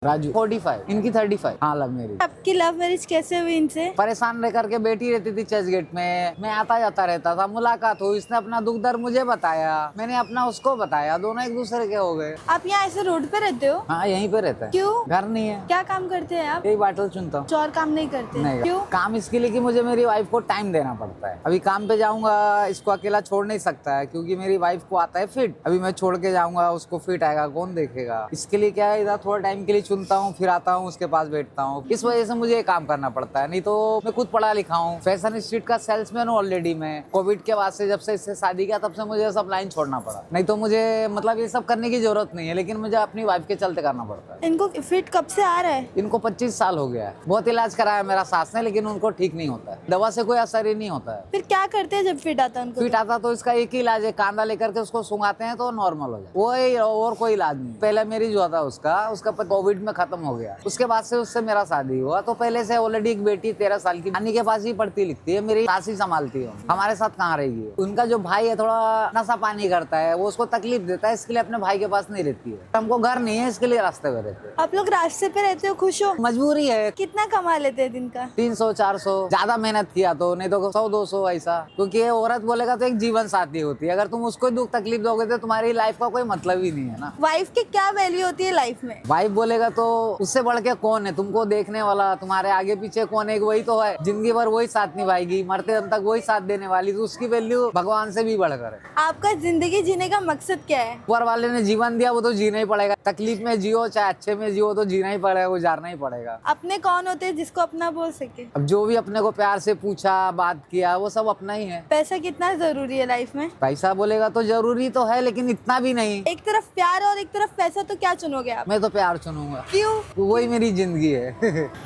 राजू 45, इनकी 35। हाँ, love marriage. आपकी लव मैरिज कैसे हुई इनसे? परेशान रह करके बैठी रहती थी चर्च गेट में, मैं आता जाता रहता था, मुलाकात हुई, इसने अपना दुख दर्द मुझे बताया, मैंने अपना उसको बताया, दोनों एक दूसरे के हो गए। आप यहाँ ऐसे रोड पे रहते हो? हाँ, यहीं पे रहता है। क्यों? घर नहीं है। क्या काम करते हैं आप? यही बाटल चुनता हूँ। कुछ और काम नहीं करते? नहीं, क्यों? काम इसके लिए कि मुझे मेरी वाइफ को टाइम देना पड़ता है। अभी काम पे जाऊंगा, इसको अकेला छोड़ नहीं सकता है, क्योंकि मेरी वाइफ को आता है फिट। अभी मैं छोड़ के जाऊंगा, उसको फिट आएगा, कौन देखेगा? इसके लिए क्या है, इधर थोड़ा टाइम के लिए चुनता हूँ, फिर आता हूँ, उसके पास बैठता हूँ। इस वजह से मुझे काम करना पड़ता है, नहीं तो मैं खुद पढ़ा लिखा हूँ, फैशन स्ट्रीट का सेल्समैन हूँ ऑलरेडी मैं। कोविड के बाद से, जब से इससे शादी किया, तब से मुझे सब लाइन छोड़ना पड़ा। नहीं तो मुझे मतलब ये सब करने की जरूरत नहीं है, लेकिन मुझे अपनी वाइफ के चलते करना पड़ता है। इनको फिट कब से आ रहा है? इनको 25 साल हो गया है। बहुत इलाज कराया मेरा सास ने, लेकिन उनको ठीक नहीं होता है, दवा से कोई असर ही नहीं होता है। फिर क्या करते हैं जब फिट आता है उनको? फिट आता तो इसका एक ही इलाज है, कांदा लेकर के उसको सुंघाते हैं तो नॉर्मल हो जाए, वो ही, और कोई इलाज नहीं। पहले मेरी जो था उसका कोविड में खत्म हो गया, उसके बाद से उससे मेरा शादी हुआ। तो पहले से ऑलरेडी एक बेटी 13 साल की नानी के पास ही पढ़ती लिखती है, मेरी सास ही संभालती है, हमारे साथ कहाँ रहेगी। उनका जो भाई है थोड़ा नशा पानी करता है, वो उसको तकलीफ देता है, इसके लिए अपने भाई के पास नहीं रहती है। हमको घर नहीं है, इसके लिए रास्ते में रहते हैं। आप लोग रास्ते पे रहते हो, खुश हो? मजबूरी है। कितना कमा लेते हैं दिन का? 300-400, ज्यादा मेहनत किया तो, नहीं तो 100-200 ऐसा। क्योंकि ये औरत बोलेगा तो एक जीवन साथी होती है, अगर तुम उसको दुख तकलीफ दोगे तो तुम्हारी लाइफ का कोई मतलब ही नहीं है ना। वाइफ की क्या वैल्यू होती है लाइफ में? वाइफ बोलेगा तो उससे बढ़ के कौन है, तुमको देखने वाला, तुम्हारे आगे पीछे कौन है, वही तो है। जिंदगी भर वही साथ निभाएगी, मरते दम तक वही साथ देने वाली, तो उसकी वैल्यू भगवान से भी बढ़कर है। आपका जिंदगी जीने का मकसद क्या है? ऊपर वाले ने जीवन दिया, वो तो जीना ही पड़ेगा। तकलीफ में जियो चाहे अच्छे में जियो, तो जीना ही पड़ेगा, गुजारना ही पड़ेगा। अपने कौन होते हैं जिसको अपना बोल सके? अब जो भी अपने को प्यार से पूछा, बात किया, वो सब अपना ही है। पैसा कितना जरूरी है लाइफ में? पैसा बोलेगा तो जरूरी तो है, लेकिन इतना भी नहीं। एक तरफ प्यार और एक तरफ पैसा, तो क्या चुनोगे आप? मैं तो प्यार चुनूंगा, क्यों? वही मेरी जिंदगी है।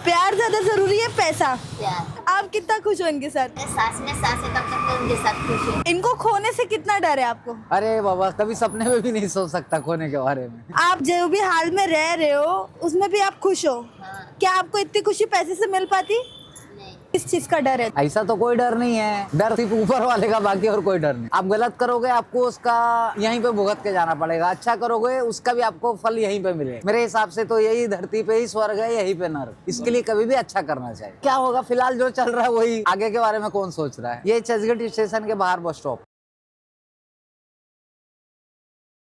प्यार ज्यादा जरूरी है पैसा? प्यार। आप कितना खुश हो इनके साथ? मैं सास में सास है, तब तक तो उनके साथ खुश हूँ। इनको खोने से कितना डर है आपको? अरे बाबा, कभी सपने में भी नहीं सोच सकता खोने के बारे में। आप जो भी हाल में रह रहे हो उसमें भी आप खुश हो? हाँ। क्या आपको इतनी खुशी पैसे से मिल पाती? नहीं। किस चीज का डर है? ऐसा तो कोई डर नहीं है, डर सिर्फ ऊपर वाले का, बाकी और कोई डर नहीं। आप गलत करोगे, आपको उसका यहीं पे भुगत के जाना पड़ेगा। अच्छा करोगे, उसका भी आपको फल यहीं पे मिले। मेरे हिसाब से तो यही धरती पे ही स्वर्ग है, यहीं पे नर्क। इसके लिए कभी भी अच्छा करना चाहिए। क्या होगा, फिलहाल जो चल रहा है वही, आगे के बारे में कौन सोच रहा है। ये चर्चगेट स्टेशन के बाहर बस स्टॉप।